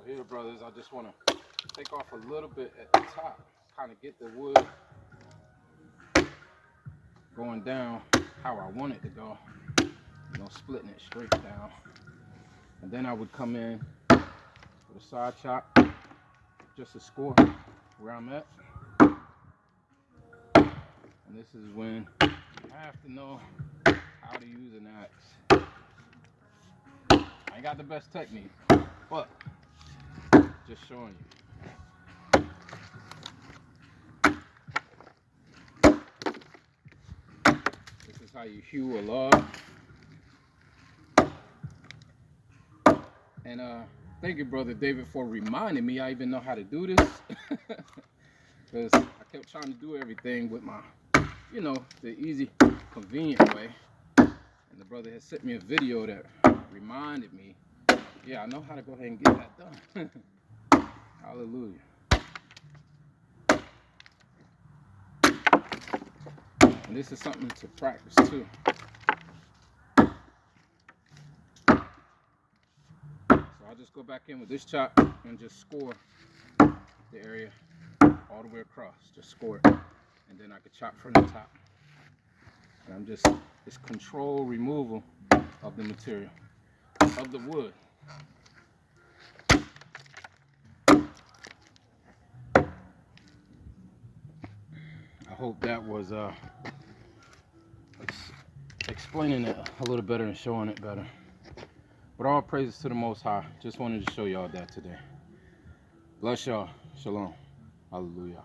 here, brothers, I just want to take off a little bit at the top, kind of get the wood going down how I want it to go, splitting it straight down. And then I would come in with a side chop just to score where I'm at. And this is when you have to know how to use an axe. I ain't got the best technique, but just showing you. This is how you hew a log. And thank you, Brother David, for reminding me I even know how to do this. Because I kept trying to do everything with my, the easy, convenient way. And the brother has sent me a video that reminded me, yeah, I know how to go ahead and get that done. Hallelujah. And this is something to practice too. So I'll just go back in with this chop and just score the area all the way across. Just score it. And then I can chop from the top. And it's control removal of the material, of the wood. I hope that was explaining it a little better and showing it better. But all praises to the Most High. Just wanted to show y'all that today. Bless y'all. Shalom. Hallelujah.